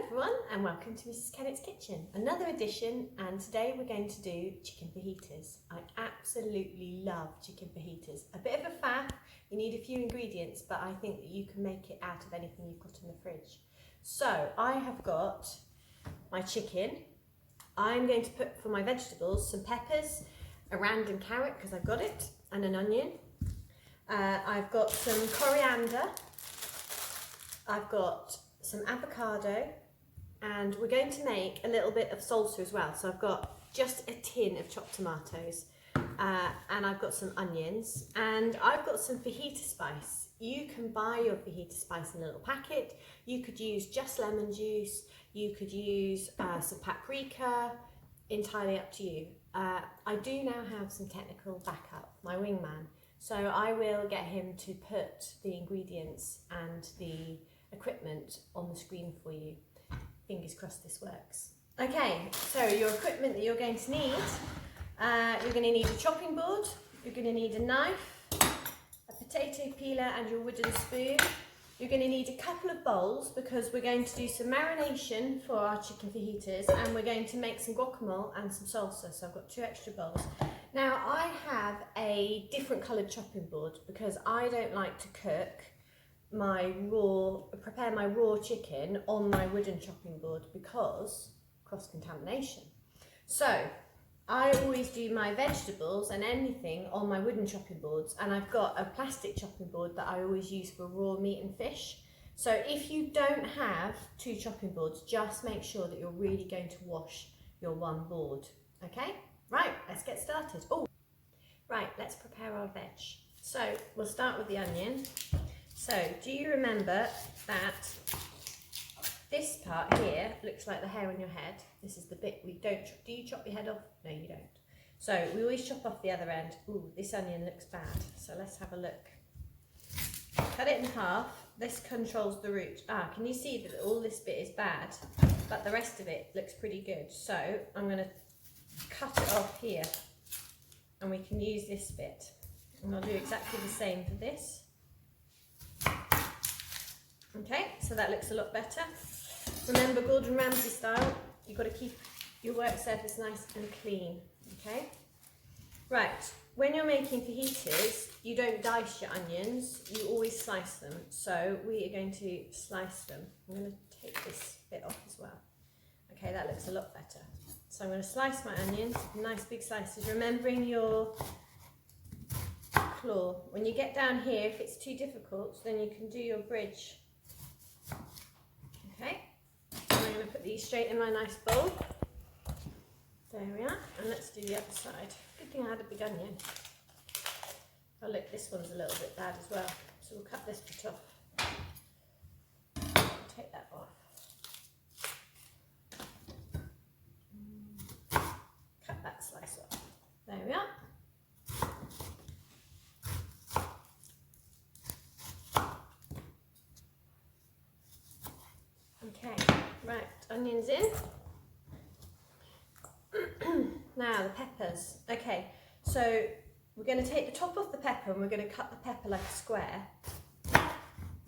everyone, and welcome to Mrs. Kennett's Kitchen, another edition, and today we're going to do chicken fajitas. I absolutely love chicken fajitas. A bit of a faff, you need a few ingredients, but I think that you can make it out of anything you've got in the fridge. So I have got my chicken. I'm going to put for my vegetables some peppers, a random carrot because I've got it, and an onion. I've got some coriander. I've got some avocado, and we're going to make a little bit of salsa as well. So I've got just a tin of chopped tomatoes, and I've got some onions, and I've got some fajita spice. You can buy your fajita spice in a little packet. You could use just lemon juice. You could use some paprika, entirely up to you. I do now have some technical backup, my wingman. So I will get him to put the ingredients and the equipment on the screen for you. Fingers crossed this works. Okay, so your equipment that you're going to need, you're going to need a chopping board, you're going to need a knife, a potato peeler and your wooden spoon. You're going to need a couple of bowls because we're going to do some marination for our chicken fajitas, and we're going to make some guacamole and some salsa, so I've got 2 extra bowls. Now I have a different coloured chopping board because I don't like to prepare my raw chicken on my wooden chopping board because cross-contamination. So I always do my vegetables and anything on my wooden chopping boards, and I've got a plastic chopping board that I always use for raw meat and fish. So if you don't have 2 chopping boards, just make sure that you're really going to wash your one board. Okay, right, let's get started. Oh, right, let's prepare our veg. So we'll start with the onion. So do you remember that this part here looks like the hair on your head? This is the bit we don't chop. Do you chop your head off? No, you don't. So we always chop off the other end. Ooh, this onion looks bad. So let's have a look. Cut it in half. This controls the root. Can you see that all this bit is bad, but the rest of it looks pretty good? So I'm going to cut it off here, and we can use this bit. And I'll do exactly the same for this. Okay, so that looks a lot better. Remember, Gordon Ramsay style, you've got to keep your work surface nice and clean, okay? Right, when you're making fajitas, you don't dice your onions, you always slice them. So we are going to slice them. I'm going to take this bit off as well. Okay, that looks a lot better. So I'm going to slice my onions, nice big slices, remembering your claw. When you get down here, if it's too difficult, then you can do your bridge. Okay, so I'm going to put these straight in my nice bowl. There we are, and let's do the other side. Good thing I had a big onion. Oh look, this one's a little bit bad as well, so we'll cut this bit off. Take that off. Cut that slice off. There we are. Okay, right, onions in. Now the peppers. Okay, so we're going to take the top off the pepper and we're going to cut the pepper like a square.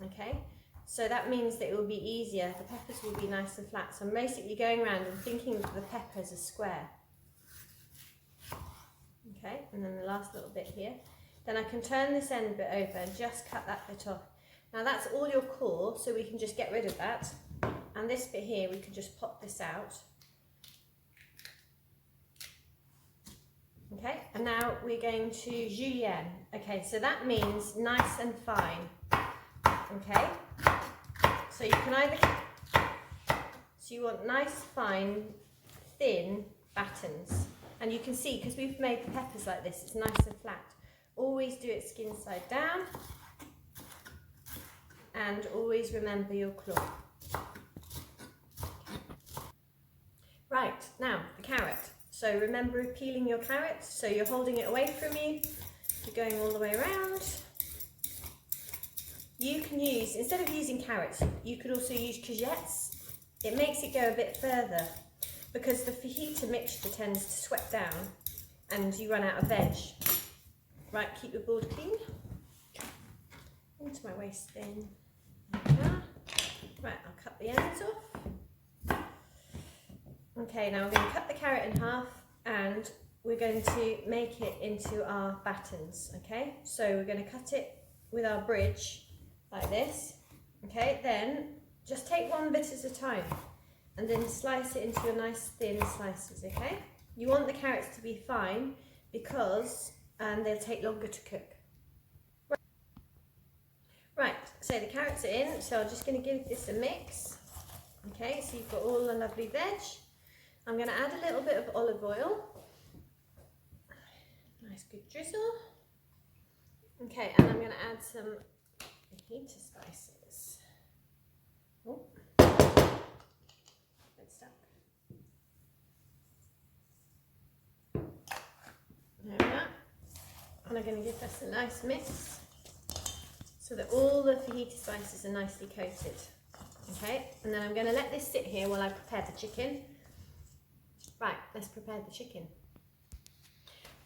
Okay, so that means that it will be easier. The peppers will be nice and flat. So I'm basically going around and thinking of the pepper as a square. Okay, and then the last little bit here. Then I can turn this end bit over and just cut that bit off. Now that's all your core, so we can just get rid of that. And this bit here, we can just pop this out. Okay, and now we're going to julienne. Okay, so that means nice and fine. Okay, so you can either, so you want nice, fine, thin battens. And you can see, because we've made the peppers like this, it's nice and flat. Always do it skin side down. And always remember your claw. Right, now the carrot. So remember peeling your carrot, so you're holding it away from you, you're going all the way around. You can use, instead of using carrots, you could also use courgettes. It makes it go a bit further because the fajita mixture tends to sweat down and you run out of veg. Right, keep your board clean. Into my waste bin. Right, I'll cut the ends off. Okay, now we're going to cut the carrot in half and we're going to make it into our battens, okay? So we're going to cut it with our bridge like this, okay? Then just take one bit at a time and then slice it into your nice thin slices, okay? You want the carrots to be fine because they'll take longer to cook. Right, so the carrots are in, so I'm just going to give this a mix. Okay, so you've got all the lovely veg. I'm going to add a little bit of olive oil. Nice good drizzle. Okay, and I'm going to add some fajita spices. Oh, it's stuck. There we are. And I'm going to give this a nice mix so that all the fajita spices are nicely coated. Okay, and then I'm going to let this sit here while I prepare the chicken. Right, let's prepare the chicken.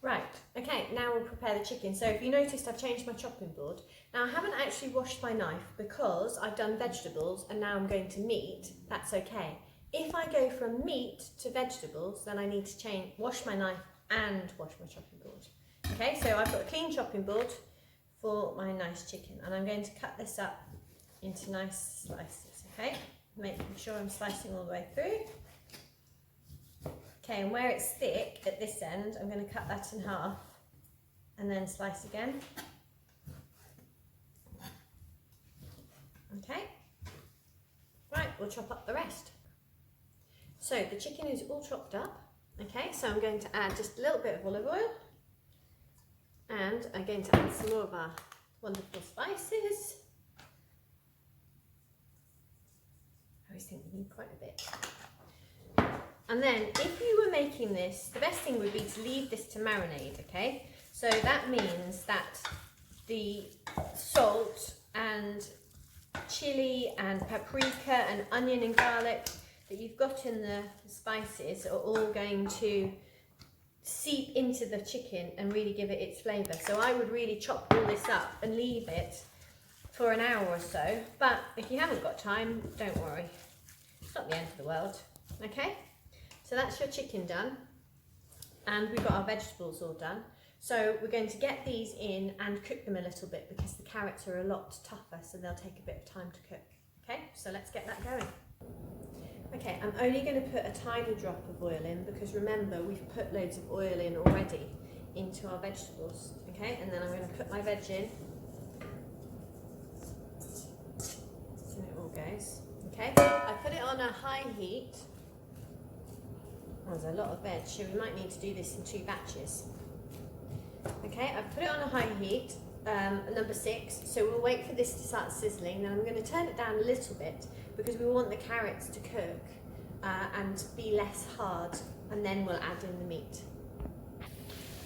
Right, okay, now we'll prepare the chicken. So if you noticed, I've changed my chopping board. Now I haven't actually washed my knife because I've done vegetables and now I'm going to meat. That's okay. If I go from meat to vegetables, then I need to wash my knife and wash my chopping board. Okay, so I've got a clean chopping board for my nice chicken and I'm going to cut this up into nice slices, okay? Making sure I'm slicing all the way through. Okay, and where it's thick at this end, I'm going to cut that in half and then slice again. Okay, right, we'll chop up the rest. So the chicken is all chopped up, okay, so I'm going to add just a little bit of olive oil and I'm going to add some more of our wonderful spices. I always think we need quite a bit. And then if you were making this, the best thing would be to leave this to marinate, okay? So that means that the salt and chili and paprika and onion and garlic that you've got in the spices are all going to seep into the chicken and really give it its flavour. So I would really chop all this up and leave it for an hour or so. But if you haven't got time, don't worry. It's not the end of the world, okay? So that's your chicken done, and we've got our vegetables all done. So we're going to get these in and cook them a little bit because the carrots are a lot tougher, so they'll take a bit of time to cook. Okay, so let's get that going. Okay, I'm only going to put a tiny drop of oil in because remember we've put loads of oil in already into our vegetables. Okay, and then I'm going to put my veg in. So it all goes. Okay, I put it on a high heat. There's a lot of veg, so we might need to do this in 2 batches. Okay, I've put it on a high heat, number 6, so we'll wait for this to start sizzling. Then I'm going to turn it down a little bit because we want the carrots to cook and be less hard, and then we'll add in the meat.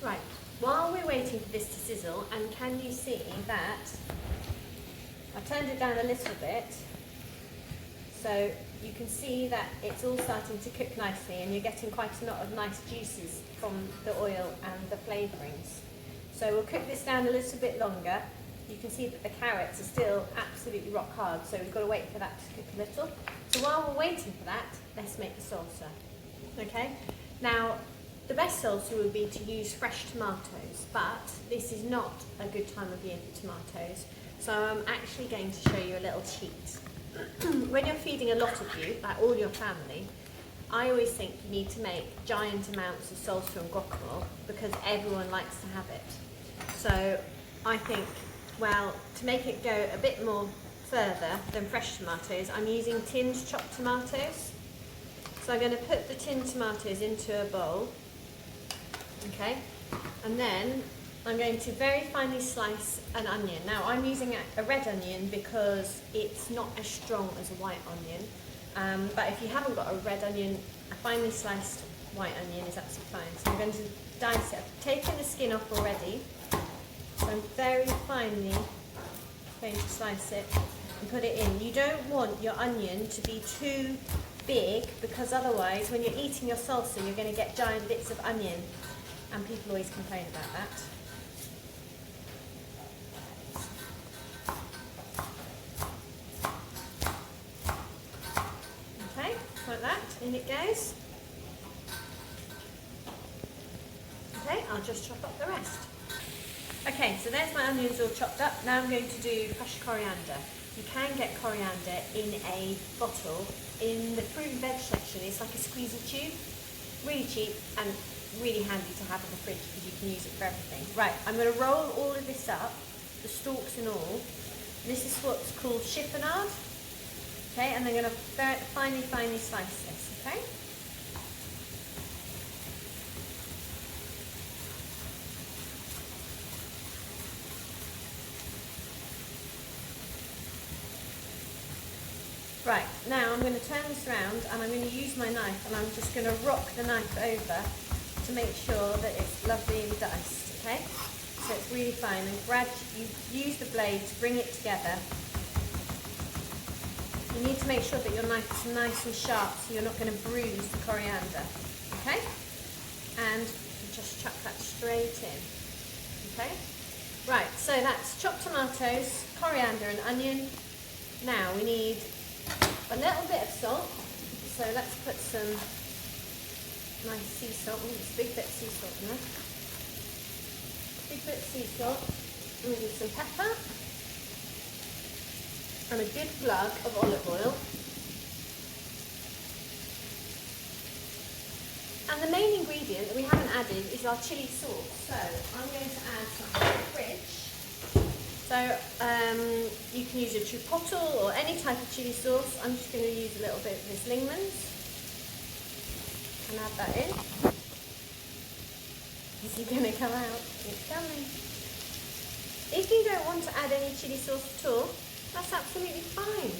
Right, while we're waiting for this to sizzle, and can you see that I've turned it down a little bit, so you can see that it's all starting to cook nicely and you're getting quite a lot of nice juices from the oil and the flavourings. So we'll cook this down a little bit longer. You can see that the carrots are still absolutely rock hard, so we've got to wait for that to cook a little. So while we're waiting for that, let's make the salsa. Okay, now the best salsa would be to use fresh tomatoes, but this is not a good time of year for tomatoes. So I'm actually going to show you a little cheat. When you're feeding a lot of you, like all your family, I always think you need to make giant amounts of salsa and guacamole because everyone likes to have it. So I think, well, to make it go a bit more further than fresh tomatoes, I'm using tinned chopped tomatoes. So I'm going to put the tinned tomatoes into a bowl, okay, and then I'm going to very finely slice an onion. Now I'm using a red onion because it's not as strong as a white onion, but if you haven't got a red onion, a finely sliced white onion is absolutely fine. So I'm going to dice it. I've taken the skin off already, so I'm very finely going to slice it and put it in. You don't want your onion to be too big because otherwise when you're eating your salsa you're going to get giant bits of onion, and people always complain about that. Okay, like that, in it goes. Okay, I'll just chop up the rest. Okay, so there's my onions all chopped up. Now I'm going to do crushed coriander. You can get coriander in a bottle in the fruit and veg section. It's like a squeezy tube, really cheap and really handy to have in the fridge because you can use it for everything. Right, I'm going to roll all of this up, the stalks and all. This is what's called chiffonade. Okay, and I'm going to finely slice this, okay? Right, now I'm going to turn this around and I'm going to use my knife and I'm just going to rock the knife over to make sure that it's lovely and diced, okay? So it's really fine, and you use the blade to bring it together. You need to make sure that your knife is nice and sharp so you're not going to bruise the coriander, okay? And just chuck that straight in, okay? Right, so that's chopped tomatoes, coriander and onion. Now we need a little bit of salt, so let's put some nice sea salt. It's a big bit of sea salt in there. Big bit of sea salt. And we need some pepper. And a good glug of olive oil. And the main ingredient that we haven't added is our chilli sauce. So I'm going to add some to the fridge. So you can use a chipotle or any type of chili sauce. I'm just going to use a little bit of this Lingman's and add that in. Is it going to come out? It's coming. If you don't want to add any chili sauce at all, that's absolutely fine.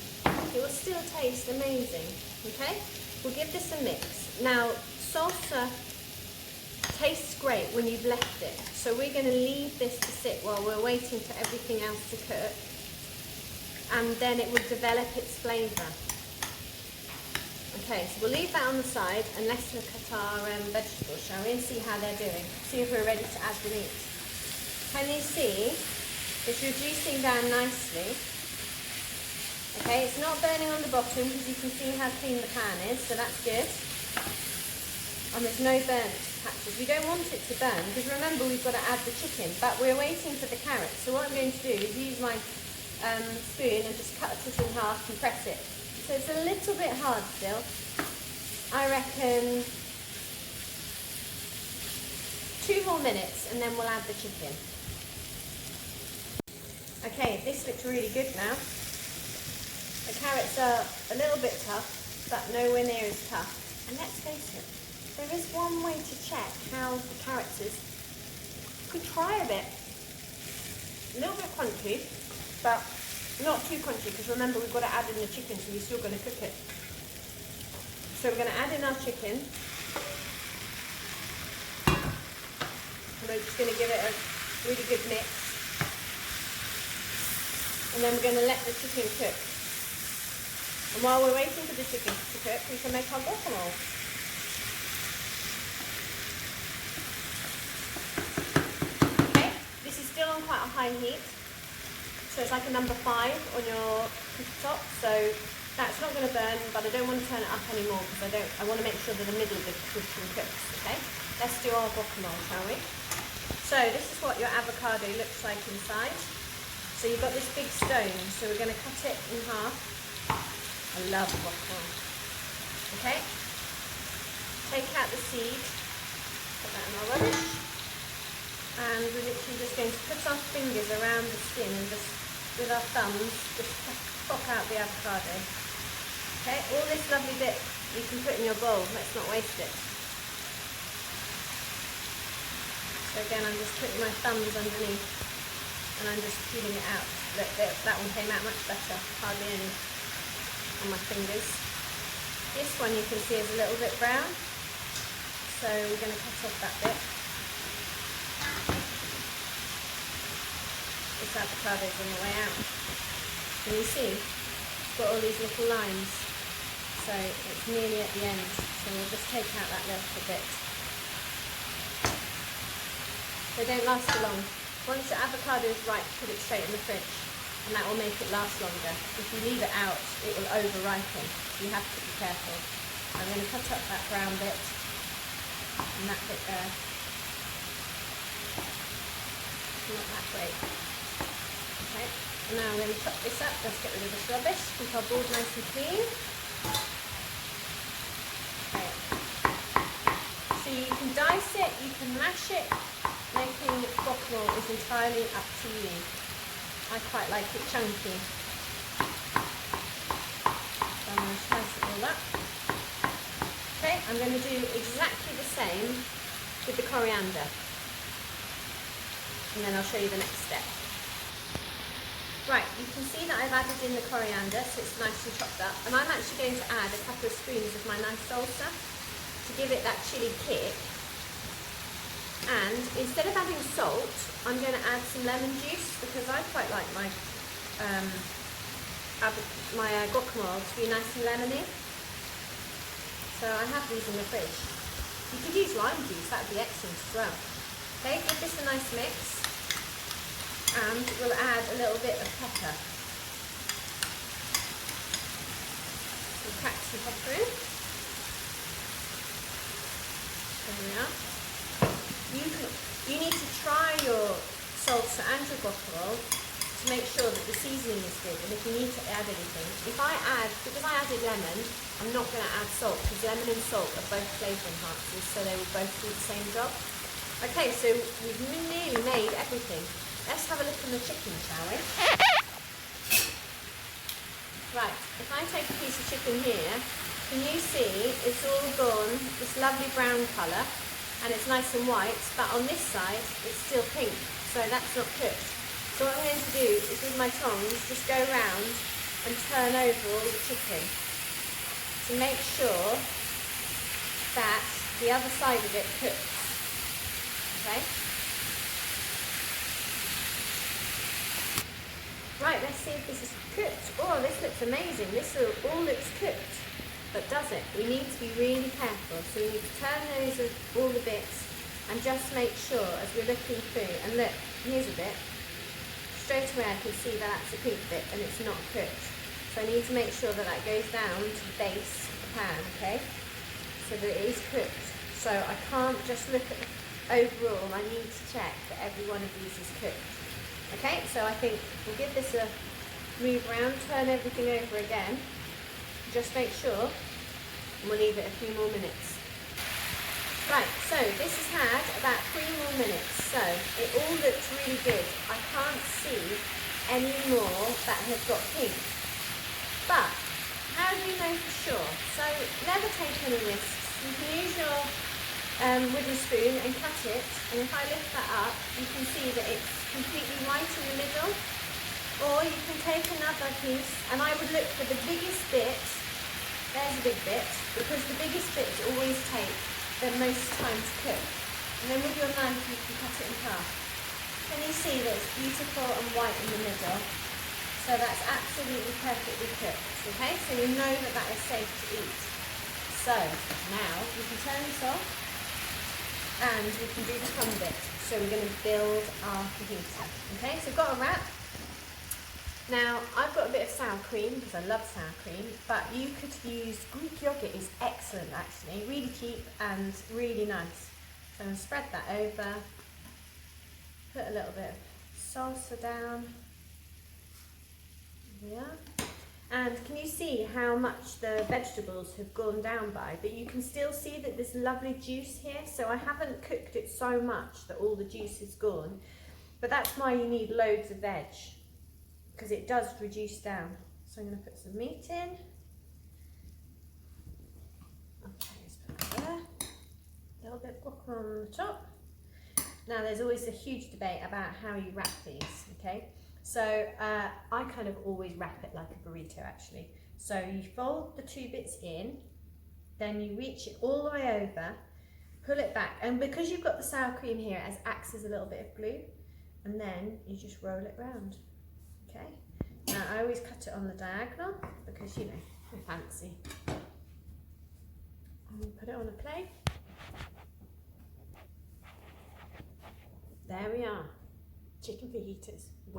It will still taste amazing. Okay? We'll give this a mix. Now, salsa tastes great when you've left it, so we're going to leave this to sit while we're waiting for everything else to cook, and then it will develop its flavour. Okay, so we'll leave that on the side and let's look at our vegetables, shall we, and see how they're doing, see if we're ready to add the meat. Can you see it's reducing down nicely? Okay, it's not burning on the bottom because you can see how clean the pan is, so that's good. And there's no burnt patches. We don't want it to burn because remember we've got to add the chicken, but we're waiting for the carrots. So what I'm going to do is use my spoon and just cut it in half and press it. So it's a little bit hard still. I reckon 2 more minutes and then we'll add the chicken. Okay, this looks really good now. The carrots are a little bit tough, but nowhere near as tough. And let's face it, there is one way to check how the carrots is. You could try a bit. A little bit crunchy, but not too crunchy because remember we've got to add in the chicken, so we're still going to cook it. So we're going to add in our chicken. And we're just going to give it a really good mix. And then we're going to let the chicken cook. And while we're waiting for the chicken to cook, we can make our guacamole. Quite a high heat, so it's like a number 5 on your cooktop, so that's not going to burn, but I don't want to turn it up anymore because I want to make sure that the middle of the chicken cooks. Okay, let's do our guacamole, shall we? So this is what your avocado looks like inside. So you've got this big stone, so we're going to cut it in half. I love guacamole. Okay, take out the seed, put that in our rubbish. And we're literally just going to put our fingers around the skin and just, with our thumbs, just pop out the avocado. Okay, all this lovely bit you can put in your bowl, let's not waste it. So again, I'm just putting my thumbs underneath and I'm just peeling it out. Look, that one came out much better, hardly any on my fingers. This one you can see is a little bit brown, so we're going to cut off that bit. This avocado's on the way out. Can you see? It's got all these little lines. So it's nearly at the end. So we'll just take out that little bit. They don't last for long. Once your avocado is ripe, put it straight in the fridge. And that will make it last longer. If you leave it out, it will over-ripen. You have to be careful. I'm going to cut up that brown bit. And that bit there. not that great. Okay, and now I'm going to chop this up. Let's get rid of this rubbish. Keep our board nice and clean. Okay. So you can dice it, you can mash it. Making guacamole is entirely up to you. I quite like it chunky. So I'm going to slice it all up. Okay, I'm going to do exactly the same with the coriander. And then I'll show you the next step. Right, you can see that I've added in the coriander, so it's nice and chopped up. And I'm actually going to add a couple of spoons of my nice salsa to give it that chili kick. And instead of adding salt, I'm going to add some lemon juice because I quite like my guacamole to be nice and lemony. So I have these in the fridge. You could use lime juice, that would be excellent as well. Okay, give this a nice mix. And we'll add a little bit of pepper. We'll crack some pepper in. There we are. You need to try your salsa and your guacamole to make sure that the seasoning is good, and if you need to add anything. Because I added lemon, I'm not going to add salt because lemon and salt are both flavour enhancers, so they will both do the same job. Okay, so we've nearly made everything. Let's have a look at the chicken, shall we? Right, if I take a piece of chicken here, can you see it's all gone this lovely brown colour and it's nice and white, but on this side it's still pink, so that's not cooked. So what I'm going to do is with my tongs just go around and turn over all the chicken to make sure that the other side of it cooks. Okay? Right, let's see if this is cooked. Oh, this looks amazing. This all looks cooked. But does it? We need to be really careful. So we need to turn those all the bits and just make sure as we're looking through. And look, here's a bit. Straight away I can see that that's a pink bit and it's not cooked. So I need to make sure that that goes down to the base of the pan, okay? So that it is cooked. So I can't just look at overall, I need to check that every one of these is cooked. Okay, so I think we'll give this a move around, turn everything over again, just make sure, and we'll leave it a few more minutes. Right, so this has had about 3 more minutes, so it all looks really good. I can't see any more that have got pink. But, how do we know for sure? So, never take any risks. You can use your wooden spoon and cut it, and if I lift that up, you can see that it's completely white in the middle. Or you can take another piece, and I would look for the biggest bit. There's a big bit, because the biggest bits always take the most time to cook. And then with your knife you can cut it in half. Can you see that it's beautiful and white in the middle? So that's absolutely perfectly cooked. Okay, so you know that that is safe to eat. So now we can turn this off and we can do the fun bit. So we're going to build our fajita. Okay, so I've got a wrap. Now, I've got a bit of sour cream because I love sour cream, but you could use Greek yogurt is excellent actually, really cheap and really nice. So I'm going to spread that over, put a little bit of salsa down, there we are. And can you see how much the vegetables have gone down by? But you can still see that there's lovely juice here, so I haven't cooked it so much that all the juice is gone. But that's why you need loads of veg, because it does reduce down. So I'm going to put some meat in. Okay, let's put that there. A little bit of guacamole on the top. Now there's always a huge debate about how you wrap these, okay? So I kind of always wrap it like a burrito actually. So you fold the 2 bits in, then you reach it all the way over, pull it back, and because you've got the sour cream here, it acts as a little bit of glue, and then you just roll it round. Okay, now I always cut it on the diagonal because, you know, I'm fancy. And put it on a plate. There we are, chicken fajitas.